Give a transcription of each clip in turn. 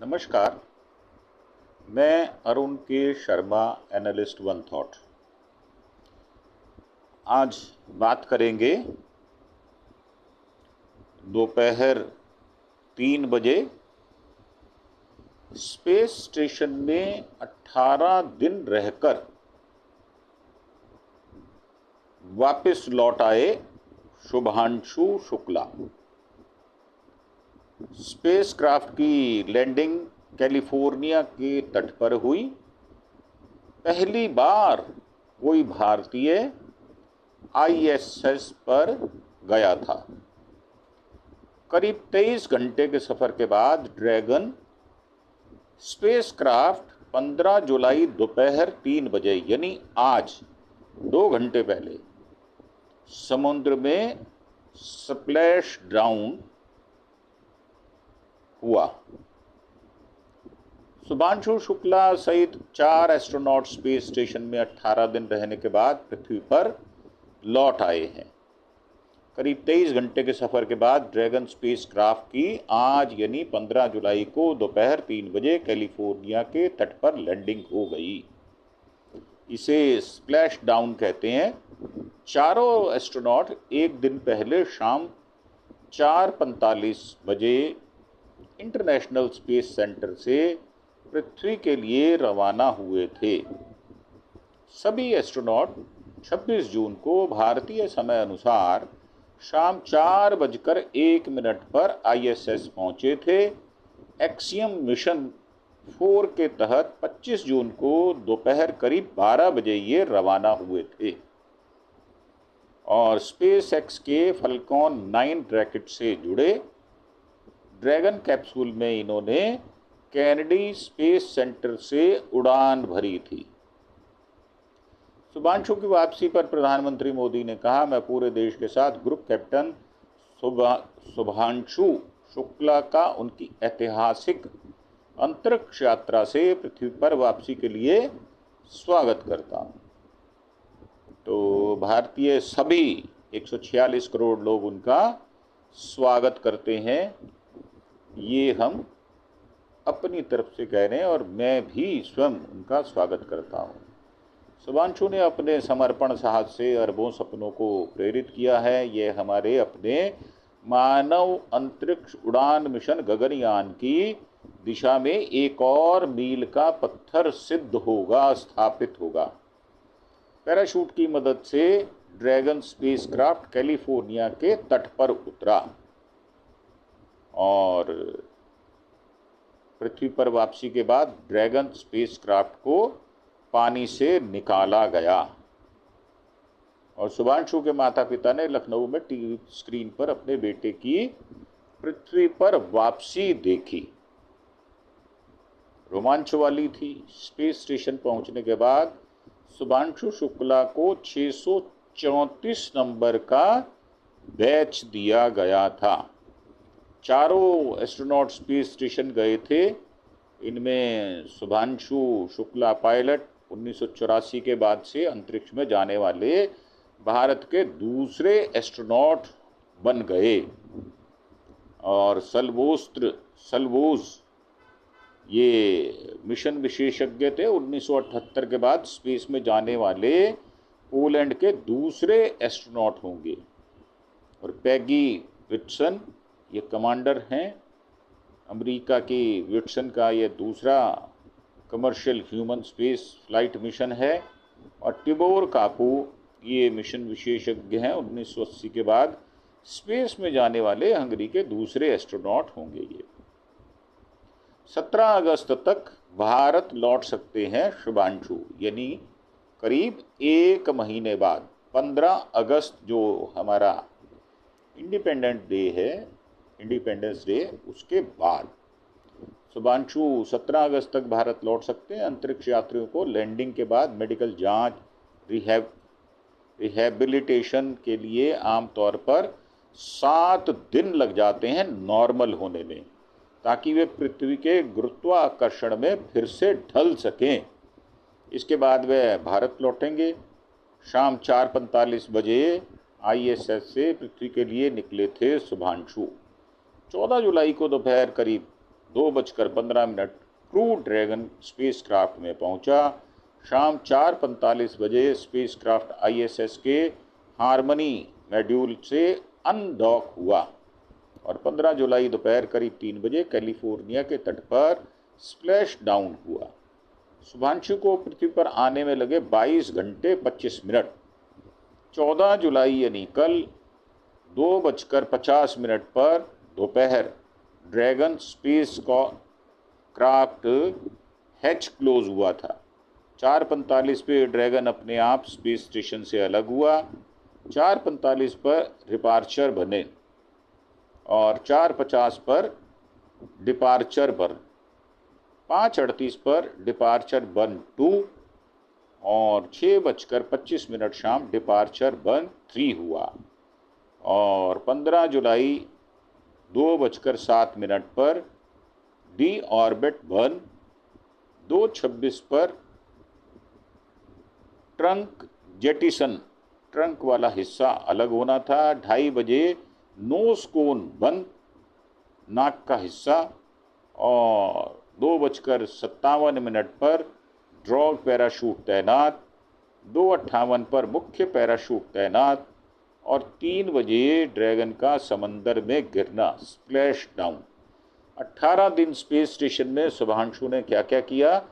नमस्कार। मैं अरुण के शर्मा, एनालिस्ट वन थॉट। आज बात करेंगे दोपहर 3 बजे स्पेस स्टेशन में 18 दिन रहकर वापस लौट आए शुभांशु शुक्ला। स्पेसक्राफ्ट की लैंडिंग कैलिफोर्निया के तट पर हुई। पहली बार कोई भारतीय आईएसएस पर गया था। करीब 23 घंटे के सफर के बाद ड्रैगन स्पेसक्राफ्ट 15 जुलाई दोपहर 3 बजे यानी आज 2 घंटे पहले समुद्र में स्प्लैश डाउन हुआ। शुभांशु शुक्ला सहित 4 एस्ट्रोनॉट स्पेस स्टेशन में 18 दिन रहने के बाद पृथ्वी पर लौट आए हैं। करीब 23 घंटे के सफर के बाद ड्रैगन स्पेसक्राफ्ट की आज यानी 15 जुलाई को दोपहर 3 बजे कैलिफोर्निया के तट पर लैंडिंग हो गई। इसे स्प्लैश डाउन कहते हैं। चारों एस्ट्रोनॉट एक दिन पहले शाम 4:45 बजे इंटरनेशनल स्पेस सेंटर से पृथ्वी के लिए रवाना हुए थे। सभी एस्ट्रोनॉट 26 जून को भारतीय समय अनुसार शाम 4:01 पर आईएसएस पहुंचे थे। एक्सियम मिशन 4 के तहत 25 जून को दोपहर करीब 12 बजे ये रवाना हुए थे और स्पेस एक्स के फल्कॉन 9 रॉकेट से जुड़े। ड्रैगन कैप्सूल में इन्होंने कैनेडी स्पेस सेंटर से उड़ान भरी थी। शुभांशु की वापसी पर प्रधानमंत्री मोदी ने कहा, मैं पूरे देश के साथ ग्रुप कैप्टन शुभांशु शुक्ला का उनकी ऐतिहासिक अंतरिक्ष यात्रा से पृथ्वी पर वापसी के लिए स्वागत करता हूँ। तो भारतीय सभी 146 करोड़ लोग उनका स्वागत करते हैं। ये हम अपनी तरफ से कह रहे हैं और मैं भी स्वयं उनका स्वागत करता हूँ। शुभांशु ने अपने समर्पण साहस से अरबों सपनों को प्रेरित किया है। ये हमारे अपने मानव अंतरिक्ष उड़ान मिशन गगनयान की दिशा में एक और मील का पत्थर सिद्ध होगा, स्थापित होगा। पैराशूट की मदद से ड्रैगन स्पेसक्राफ्ट कैलिफोर्निया के तट पर उतरा और पृथ्वी पर वापसी के बाद ड्रैगन स्पेसक्राफ्ट को पानी से निकाला गया और शुभांशु के माता पिता ने लखनऊ में टीवी स्क्रीन पर अपने बेटे की पृथ्वी पर वापसी देखी। रोमांच वाली थी। स्पेस स्टेशन पहुंचने के बाद शुभांशु शुक्ला को 634 नंबर का बैच दिया गया था। चारों एस्ट्रोनॉट स्पेस स्टेशन गए थे। इनमें शुभांशु शुक्ला पायलट 1984 के बाद से अंतरिक्ष में जाने वाले भारत के दूसरे एस्ट्रोनॉट बन गए और सल्वोज ये मिशन विशेषज्ञ थे। 1978 के बाद स्पेस में जाने वाले पोलैंड के दूसरे एस्ट्रोनॉट होंगे और पैगी विट्सन ये कमांडर हैं। अमेरिका की विट्सन का ये दूसरा commercial human space flight mission है और टिबोर कापू ये मिशन विशेषज्ञ हैं। 1980 के बाद स्पेस में जाने वाले हंगरी के दूसरे एस्ट्रोनॉट होंगे। ये 17 अगस्त तक भारत लौट सकते हैं शुभांशु, यानी करीब 1 महीने बाद 15 अगस्त जो हमारा इंडिपेंडेंस डे उसके बाद शुभांशु 17 अगस्त तक भारत लौट सकते हैं। अंतरिक्ष यात्रियों को लैंडिंग के बाद मेडिकल जांच, रिहैबिलिटेशन के लिए आमतौर पर 7 दिन लग जाते हैं नॉर्मल होने में, ताकि वे पृथ्वी के गुरुत्वाकर्षण में फिर से ढल सकें। इसके बाद वे भारत लौटेंगे। शाम 4:45 बजे आईएसएस से पृथ्वी के लिए निकले थे शुभांशु। 14 जुलाई को दोपहर करीब 2:15 क्रू ड्रैगन स्पेसक्राफ्ट में पहुंचा। शाम 4:45 बजे स्पेसक्राफ्ट ISS के हार्मनी मॉड्यूल से अनडॉक हुआ और 15 जुलाई दोपहर करीब 3 बजे कैलिफोर्निया के तट पर स्प्लैश डाउन हुआ। शुभांशु को पृथ्वी पर आने में लगे 22 घंटे 25 मिनट। 14 जुलाई यानी कल 2:50 पर दोपहर dragon space craft hatch close हुआ था। 4:45 पे ड्रैगन अपने आप स्पेस स्टेशन से अलग हुआ। 4:45 पर डिपार्चर बने और 4:50 पर डिपार्चर बर्न, 5:38 पर डिपार्चर बर्न 2 और 6:25 शाम डिपार्चर बर्न 3 हुआ और 15 जुलाई 2:07 पर डी ऑर्बिट बर्न, 2:26 पर ट्रंक जेटिसन, ट्रंक वाला हिस्सा अलग होना था। 2:30 बजे नोज कोन बंद, नाक का हिस्सा, और 2:57 पर ड्रॉग पैराशूट तैनात, 2:58 पर मुख्य पैराशूट तैनात और 3 बजे ड्रैगन का समंदर में गिरना, स्प्लैश डाउन। 18 दिन स्पेस स्टेशन में शुभांशु ने क्या क्या किया?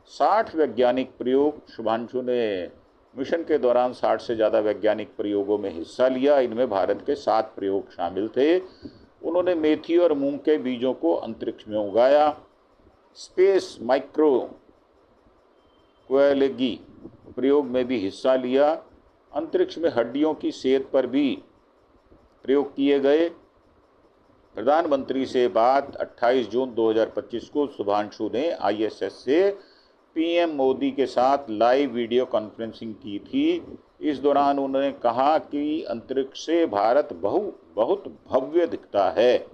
60 वैज्ञानिक प्रयोग। शुभांशु ने मिशन के दौरान 60 से ज़्यादा वैज्ञानिक प्रयोगों में हिस्सा लिया। इनमें भारत के 7 प्रयोग शामिल थे। उन्होंने मेथी और मूंग के बीजों को अंतरिक्ष में उगाया। स्पेस माइक्रो क्वालिगी प्रयोग में भी हिस्सा लिया। अंतरिक्ष में हड्डियों की सेहत पर भी प्रयोग किए गए। प्रधानमंत्री से बात 28 जून 2025 को शुभांशु ने ISS से PM मोदी के साथ लाइव वीडियो कॉन्फ्रेंसिंग की थी। इस दौरान उन्होंने कहा कि अंतरिक्ष से भारत बहुत भव्य दिखता है।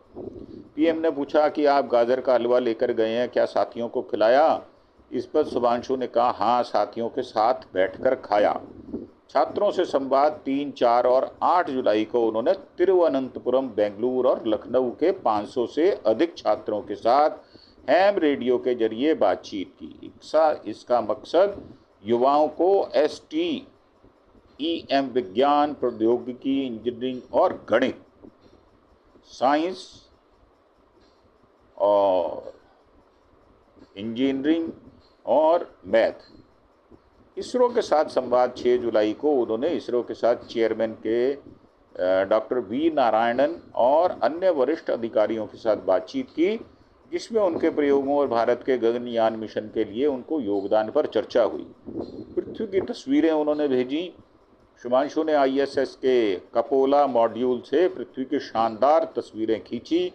PM ने पूछा कि आप गाजर का हलवा लेकर गए हैं, क्या साथियों को खिलाया? इस पर शुभांशु ने कहा, हाँ, साथियों के साथ बैठकर खाया। छात्रों से संवाद 3, 4 और 8 जुलाई को उन्होंने तिरुवनंतपुरम, बेंगलुरु और लखनऊ के 500 से अधिक छात्रों के साथ हैम रेडियो के जरिए बातचीत की। इसका मकसद युवाओं को STEM विज्ञान, प्रौद्योगिकी, इंजीनियरिंग और गणित, साइंस और इंजीनियरिंग और मैथ। इसरो के साथ संवाद 6 जुलाई को उन्होंने इसरो के साथ चेयरमैन के डॉक्टर V नारायणन और अन्य वरिष्ठ अधिकारियों के साथ बातचीत की, जिसमें उनके प्रयोगों और भारत के गगनयान मिशन के लिए उनको योगदान पर चर्चा हुई। पृथ्वी की तस्वीरें उन्होंने भेजी। शुभांशु ने ISS के कपोला मॉड्यूल से पृथ्वी की शानदार तस्वीरें खींची,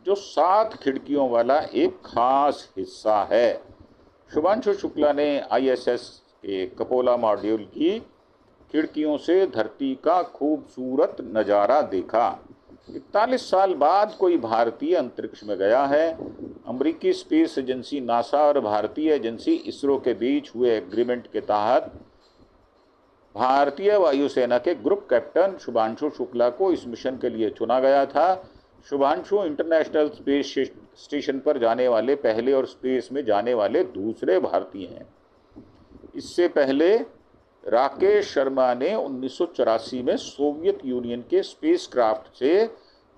जो 7 खिड़कियों वाला एक खास हिस्सा है। शुभांशु शुक्ला ने ISS के कपोला मॉड्यूल की खिड़कियों से धरती का खूबसूरत नज़ारा देखा। 41 साल बाद कोई भारतीय अंतरिक्ष में गया है। अमेरिकी स्पेस एजेंसी नासा और भारतीय एजेंसी इसरो के बीच हुए एग्रीमेंट के तहत भारतीय वायुसेना के ग्रुप कैप्टन शुभांशु शुक्ला को इस मिशन के लिए चुना गया था। शुभांशु इंटरनेशनल स्पेस स्टेशन पर जाने वाले पहले और स्पेस में जाने वाले दूसरे भारतीय हैं। इससे पहले राकेश शर्मा ने 1984 में सोवियत यूनियन के स्पेसक्राफ्ट से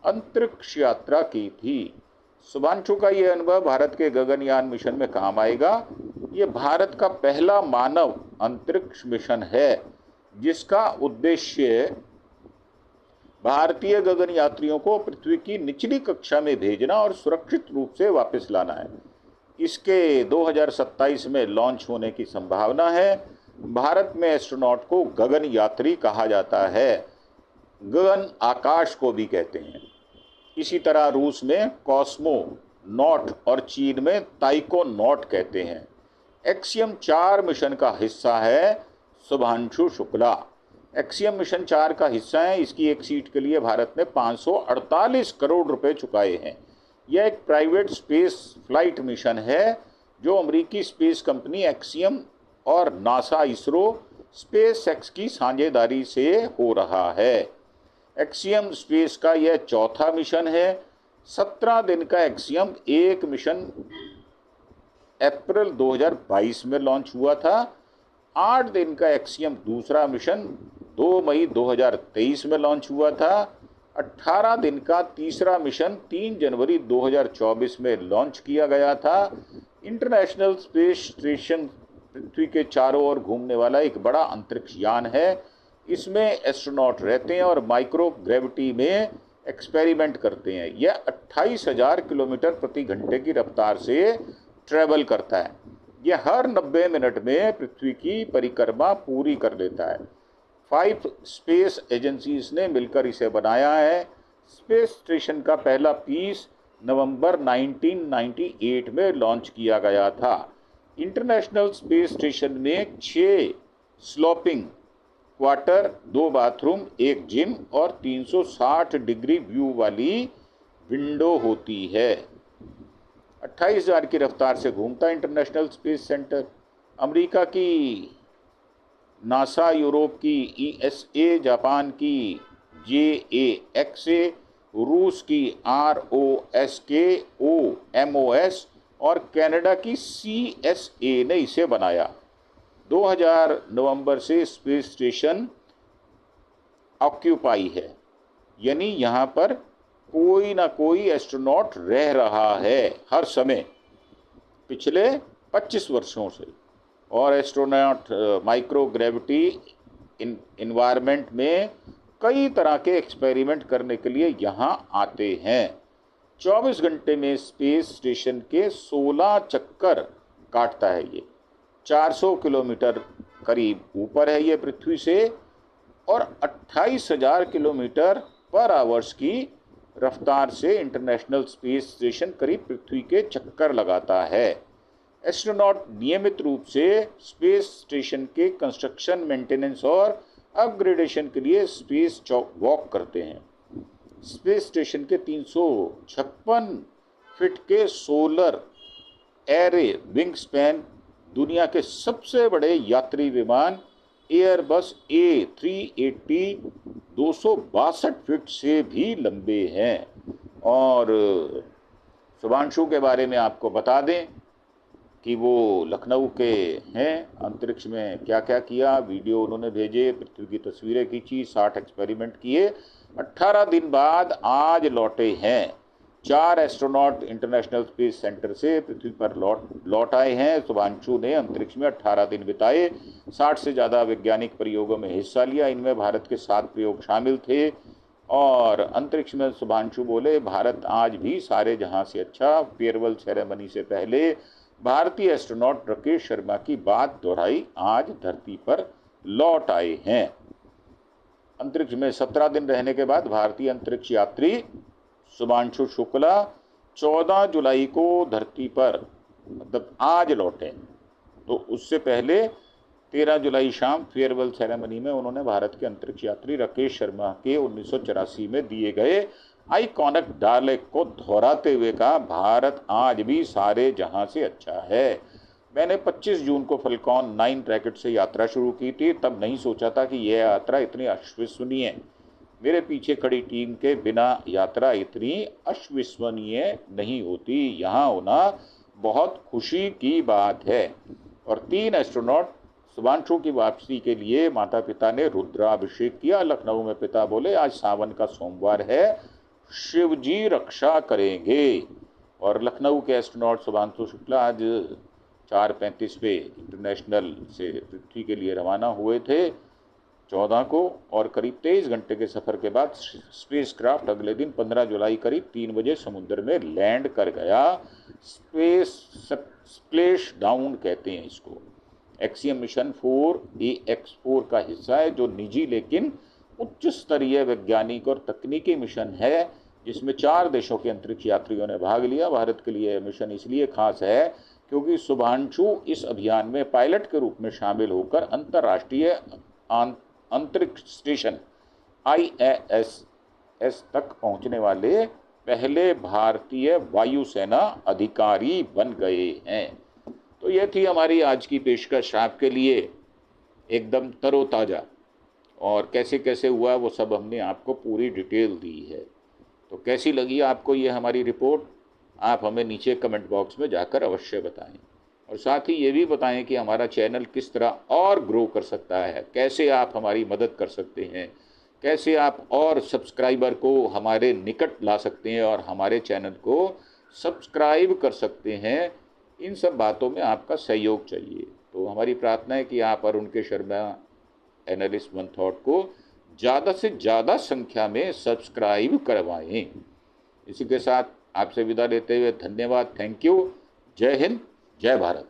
अंतरिक्ष यात्रा की थी। शुभांशु का ये अनुभव भारत के गगनयान मिशन में काम आएगा। ये भारत का पहला मानव अंतरिक्ष मिशन है, जिसका उद्देश्य भारतीय गगन यात्रियों को पृथ्वी की निचली कक्षा में भेजना और सुरक्षित रूप से वापस लाना है। इसके 2027 में लॉन्च होने की संभावना है। भारत में एस्ट्रोनॉट को गगन यात्री कहा जाता है, गगन आकाश को भी कहते हैं। इसी तरह रूस में कॉस्मोनॉट और चीन में ताइकोनॉट कहते हैं। एक्सियम 4 मिशन का हिस्सा है शुभांशु शुक्ला। एक्सियम मिशन 4 का हिस्सा है। इसकी एक सीट के लिए भारत ने 548 करोड़ रुपए चुकाए हैं। यह एक प्राइवेट स्पेस फ्लाइट मिशन है जो अमेरिकी स्पेस कंपनी एक्सियम और नासा इसरो स्पेसएक्स की साझेदारी से हो रहा है। एक्सियम स्पेस का यह चौथा मिशन है। 17 दिन का एक्सियम एक मिशन अप्रैल 2022 में लॉन्च हुआ था। 8 दिन का एक्सियम दूसरा मिशन 2 मई 2023 में लॉन्च हुआ था। 18 दिन का तीसरा मिशन 3 जनवरी 2024 में लॉन्च किया गया था। इंटरनेशनल स्पेस स्टेशन पृथ्वी के चारों ओर घूमने वाला एक बड़ा अंतरिक्ष यान है। इसमें एस्ट्रोनॉट रहते हैं और माइक्रो ग्रेविटी में एक्सपेरिमेंट करते हैं। यह 28,000 किलोमीटर प्रति घंटे की रफ्तार से ट्रैवल करता है। यह हर 90 मिनट में पृथ्वी की परिक्रमा पूरी कर लेता है। 5 स्पेस एजेंसीज ने मिलकर इसे बनाया है। स्पेस स्टेशन का पहला पीस नवंबर 1998 में लॉन्च किया गया था। इंटरनेशनल स्पेस स्टेशन में 6 स्लोपिंग क्वार्टर, 2 बाथरूम, 1 जिम और 360 डिग्री व्यू वाली विंडो होती है। 28,000 की रफ्तार से घूमता इंटरनेशनल स्पेस सेंटर। अमेरिका की नासा, यूरोप की ESA, जापान की JAXA, रूस की ROSKOMOS और कनाडा की CSA ने इसे बनाया। 2000 नवंबर से स्पेस स्टेशन ऑक्यूपाई है, यानी यहाँ पर कोई ना कोई एस्ट्रोनॉट रह रहा है हर समय पिछले 25 वर्षों से। और एस्ट्रोनॉट माइक्रो ग्रेविटी इन्वायरमेंट में कई तरह के एक्सपेरिमेंट करने के लिए यहाँ आते हैं। 24 घंटे में स्पेस स्टेशन के 16 चक्कर काटता है। ये 400 किलोमीटर करीब ऊपर है ये पृथ्वी से और 28,000 किलोमीटर पर आवर्स की रफ्तार से इंटरनेशनल स्पेस स्टेशन करीब पृथ्वी के चक्कर लगाता है। एस्ट्रोनॉट नियमित रूप से स्पेस स्टेशन के कंस्ट्रक्शन, मेंटेनेंस और अपग्रेडेशन के लिए स्पेस वॉक करते हैं। स्पेस स्टेशन के 356 फीट के सोलर एरे विंग स्पैन दुनिया के सबसे बड़े यात्री विमान एयरबस A380 262 फीट से भी लंबे हैं। और शुभांशु के बारे में आपको बता दें कि वो लखनऊ के हैं। अंतरिक्ष में क्या क्या किया, वीडियो उन्होंने भेजे, पृथ्वी की तस्वीरें खींची, 60 एक्सपेरिमेंट किए। 18 दिन बाद आज लौटे हैं। 4 एस्ट्रोनॉट इंटरनेशनल स्पेस सेंटर से पृथ्वी पर लौट आए हैं। शुभांशु ने अंतरिक्ष में 18 दिन बिताए, 60 से ज़्यादा वैज्ञानिक प्रयोगों में हिस्सा लिया। इनमें भारत के 7 प्रयोग शामिल थे। और अंतरिक्ष में शुभांशु बोले, भारत आज भी सारे जहां से अच्छा। फेयरवेल सेरेमनी से पहले भारतीय एस्ट्रोनॉट राकेश शर्मा की बात दोहराई, आज धरती पर लौट आए हैं। अंतरिक्ष में 17 दिन रहने के बाद भारतीय अंतरिक्ष यात्री शुभांशु शुक्ला 14 जुलाई को धरती पर, मतलब आज लौटे। तो उससे पहले 13 जुलाई शाम फेयरवेल सेरेमनी में उन्होंने भारत के अंतरिक्ष यात्री राकेश शर्मा के 1984 में दिए गए आइकॉनिक डायलॉग को दोहराते हुए कहा, भारत आज भी सारे जहां से अच्छा है। मैंने 25 जून को फल्कॉन 9 रॉकेट से यात्रा शुरू की थी। तब नहीं सोचा था कि यह यात्रा इतनी अविश्वसनीय, मेरे पीछे खड़ी टीम के बिना यात्रा इतनी अविश्वसनीय नहीं होती। यहाँ होना बहुत खुशी की बात है। और 3 एस्ट्रोनॉट शुभांशु की वापसी के लिए माता पिता ने रुद्राभिषेक किया। लखनऊ में पिता बोले, आज सावन का सोमवार है, शिव जी रक्षा करेंगे। और लखनऊ के एस्ट्रोनॉट शुभांशु शुक्ला आज 4:35 पे इंटरनेशनल से पृथ्वी के लिए रवाना हुए थे 14 को। और करीब 23 घंटे के सफ़र के बाद स्पेसक्राफ्ट अगले दिन 15 जुलाई करीब 3 बजे समुद्र में लैंड कर गया। स्पेस स्प्लैश डाउन कहते हैं इसको। एक्सियम मिशन 4 AX4 का हिस्सा है, जो निजी लेकिन उच्च स्तरीय वैज्ञानिक और तकनीकी मिशन है, जिसमें 4 देशों के अंतरिक्ष यात्रियों ने भाग लिया। भारत के लिए मिशन इसलिए खास है क्योंकि शुभांशु इस अभियान में पायलट के रूप में शामिल होकर अंतर्राष्ट्रीय अंतरिक्ष स्टेशन ISS तक पहुंचने वाले पहले भारतीय वायुसेना अधिकारी बन गए हैं। तो यह थी हमारी आज की पेशकश आपके लिए, एकदम तरोताज़ा। और कैसे कैसे हुआ वो सब हमने आपको पूरी डिटेल दी है। तो कैसी लगी आपको ये हमारी रिपोर्ट, आप हमें नीचे कमेंट बॉक्स में जाकर अवश्य बताएं। और साथ ही ये भी बताएं कि हमारा चैनल किस तरह और ग्रो कर सकता है, कैसे आप हमारी मदद कर सकते हैं, कैसे आप और सब्सक्राइबर को हमारे निकट ला सकते हैं और हमारे चैनल को सब्सक्राइब कर सकते हैं। इन सब बातों में आपका सहयोग चाहिए। तो हमारी प्रार्थना है कि आप अरुण के शर्मा एनालिस्ट वन थॉट को ज़्यादा से ज़्यादा संख्या में सब्सक्राइब करवाएं। इसी के साथ आपसे विदा लेते हुए धन्यवाद, थैंक यू, जय हिंद, जय भारत।